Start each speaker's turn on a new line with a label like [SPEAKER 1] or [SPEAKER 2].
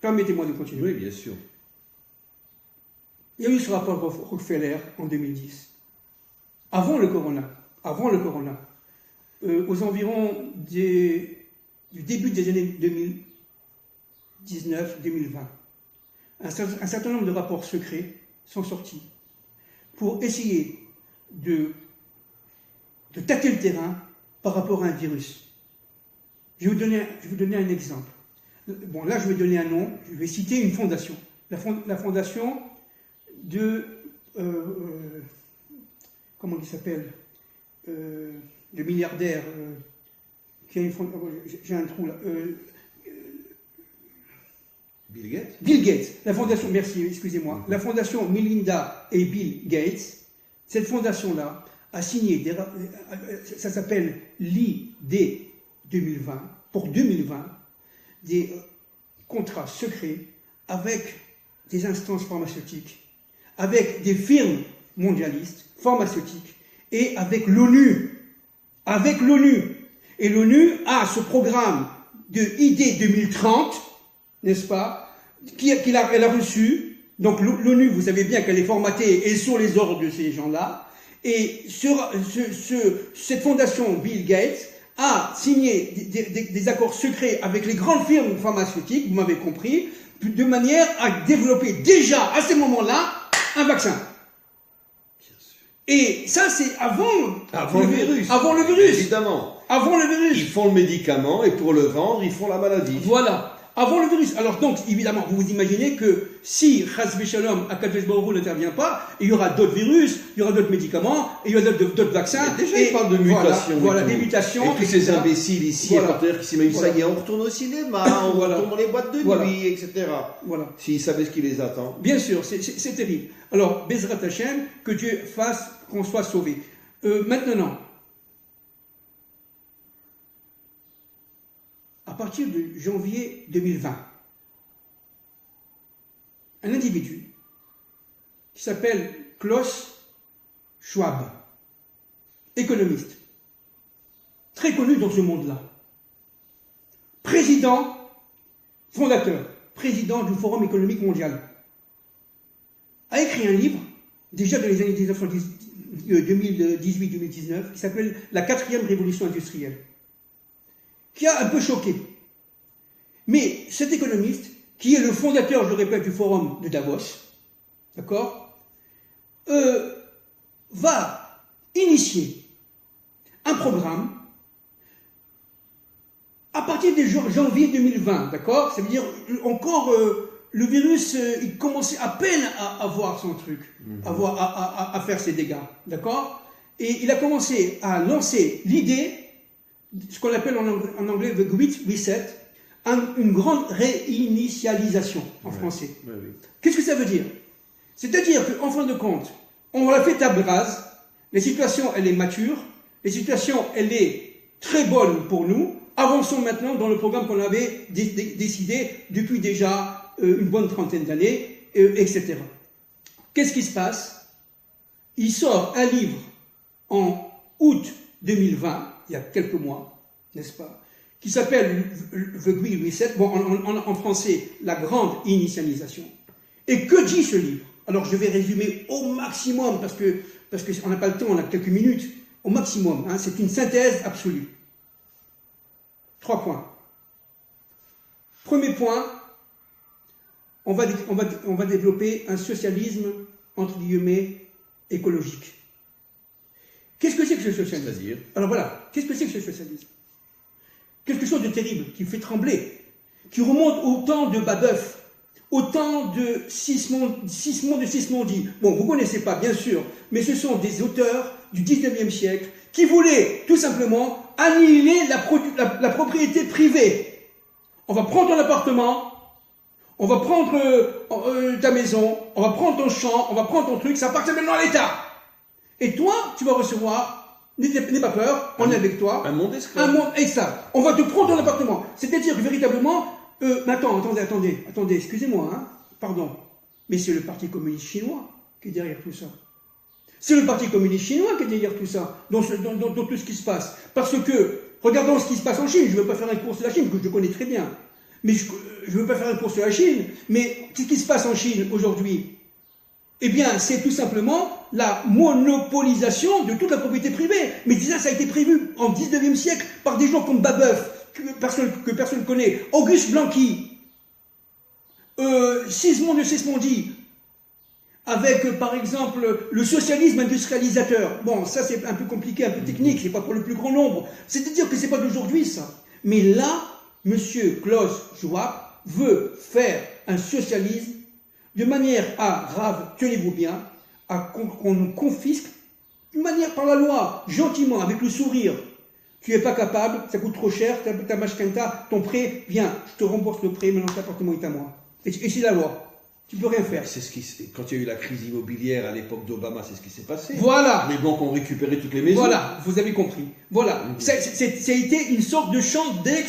[SPEAKER 1] Permettez-moi de continuer.
[SPEAKER 2] Oui, bien sûr.
[SPEAKER 1] Il y a eu ce rapport Rockefeller en 2010. Avant le corona, aux environs du début des années 2019-2020, un certain nombre de rapports secrets sont sortis pour essayer de tâter le terrain par rapport à un virus. Je vais vous donner un exemple. Bon, là, je vais donner un nom, je vais citer une fondation. La fondation de... comment il s'appelle le milliardaire qui a une fondation... J'ai un trou là.
[SPEAKER 2] Bill Gates.
[SPEAKER 1] Bill Gates. La fondation... Merci, excusez-moi. La fondation Melinda et Bill Gates, cette fondation-là a signé... ça s'appelle l'ID 2020, pour 2020, des contrats secrets avec des instances pharmaceutiques, avec des firmes mondialistes, pharmaceutiques, et avec l'ONU. Avec l'ONU. Et l'ONU a ce programme de ID 2030, n'est-ce pas, elle a reçu. Donc l'ONU, vous savez bien qu'elle est formatée et sur les ordres de ces gens-là. Et cette fondation Bill Gates a signé des accords secrets avec les grandes firmes pharmaceutiques, vous m'avez compris, de manière à développer déjà, à ce moment-là, un vaccin. Et ça, c'est avant
[SPEAKER 2] le virus.
[SPEAKER 1] Avant le virus.
[SPEAKER 2] Évidemment.
[SPEAKER 1] Avant le virus.
[SPEAKER 2] Ils font le médicament et pour le vendre, ils font la maladie.
[SPEAKER 1] Voilà. Avant le virus. Alors donc, évidemment, vous vous imaginez que si Chas Shalom, Akadosh Baruch Hu n'intervient pas, il y aura d'autres virus, il y aura d'autres médicaments, et il y aura d'autres vaccins.
[SPEAKER 2] Mais déjà, ils parlent de mutations.
[SPEAKER 1] Voilà, des mutations.
[SPEAKER 2] Et tous ces imbéciles ici,
[SPEAKER 1] voilà.
[SPEAKER 2] qui s'imaginent ça y est, on retourne au cinéma, on retourne dans les boîtes de nuit, etc.
[SPEAKER 1] Voilà.
[SPEAKER 2] S'ils savaient ce qui les attend.
[SPEAKER 1] Bien sûr, c'est terrible. Alors, Bezrat Hashem, que Dieu fasse qu'on soit sauvé. Maintenant, à partir de janvier 2020, un individu qui s'appelle Klaus Schwab, économiste, très connu dans ce monde-là, fondateur, président du Forum économique mondial, a écrit un livre, déjà dans les années 2018-2019, qui s'appelle « La quatrième révolution industrielle », qui a un peu choqué. Mais cet économiste, qui est le fondateur, je le répète, du forum de Davos, d'accord, va initier un programme à partir de janvier 2020, d'accord. Ça veut dire encore le virus, il commençait à peine à voir son truc, à faire ses dégâts, d'accord. Et il a commencé à lancer l'idée, ce qu'on appelle en anglais the Great Reset, une grande réinitialisation en français.
[SPEAKER 2] Oui.
[SPEAKER 1] Qu'est-ce que ça veut dire? C'est-à-dire qu'en fin de compte, on l'a fait table rase, la situation elle est mature, la situation elle est très bonne pour nous, avançons maintenant dans le programme qu'on avait décidé depuis déjà une bonne trentaine d'années, etc. Qu'est-ce qui se passe? Il sort un livre en août 2020, il y a quelques mois, n'est-ce pas, qui s'appelle The Great Reset, bon, en français, la grande initialisation. Et que dit ce livre? Alors je vais résumer au maximum, parce qu'on n'a pas le temps, on a quelques minutes, au maximum, hein, c'est une synthèse absolue. 3 points. Premier point, on va développer un socialisme, entre guillemets, écologique. Qu'est-ce que c'est que ce socialisme?
[SPEAKER 2] C'est-à-dire?
[SPEAKER 1] Alors voilà, qu'est-ce que c'est que ce socialisme? Quelque chose de terrible, qui fait trembler, qui remonte au temps de Babeuf, au temps de Sismondi. Bon, vous ne connaissez pas, bien sûr, mais ce sont des auteurs du 19e siècle qui voulaient tout simplement annihiler la propriété privée. On va prendre ton appartement, on va prendre ta maison, on va prendre ton champ, on va prendre ton truc, ça appartient maintenant à l'État. Et toi, tu vas recevoir... N'aie pas peur, on est avec toi.
[SPEAKER 2] Un monde esclave.
[SPEAKER 1] Un monde esclave. On va te prendre ton appartement. C'est-à-dire que véritablement... mais attendez, excusez-moi, hein, pardon. Mais c'est le Parti communiste chinois qui est derrière tout ça. C'est le Parti communiste chinois qui est derrière tout ça, dans tout ce qui se passe. Parce que, regardons ce qui se passe en Chine, je ne veux pas faire un cours sur la Chine, que je connais très bien. Mais je ne veux pas faire un cours sur la Chine, mais qu'est-ce qui se passe en Chine aujourd'hui? Eh bien, c'est tout simplement la monopolisation de toute la propriété privée. Mais déjà, ça a été prévu en 19e siècle par des gens comme Babeuf, que personne ne connaît, Auguste Blanqui, Sismond de Sismondi, avec, par exemple, le socialisme industrialisateur. Bon, ça, c'est un peu compliqué, un peu technique, c'est pas pour le plus grand nombre. C'est-à-dire que c'est pas d'aujourd'hui, ça. Mais là, M. Klaus Schwab veut faire un socialisme de manière à, grave, tenez-vous bien, à qu'on nous confisque, d'une manière par la loi, gentiment, avec le sourire. Tu n'es pas capable, ça coûte trop cher, ta machkenta, ton prêt, viens, je te rembourse le prêt, maintenant cet appartement est à moi. Et c'est la loi. Tu peux rien faire.
[SPEAKER 2] C'est quand il y a eu la crise immobilière à l'époque d'Obama, c'est ce qui s'est passé.
[SPEAKER 1] Voilà.
[SPEAKER 2] Les banques ont récupéré toutes les maisons.
[SPEAKER 1] Voilà, vous avez compris. Voilà. Ça a été une sorte de champ d'ex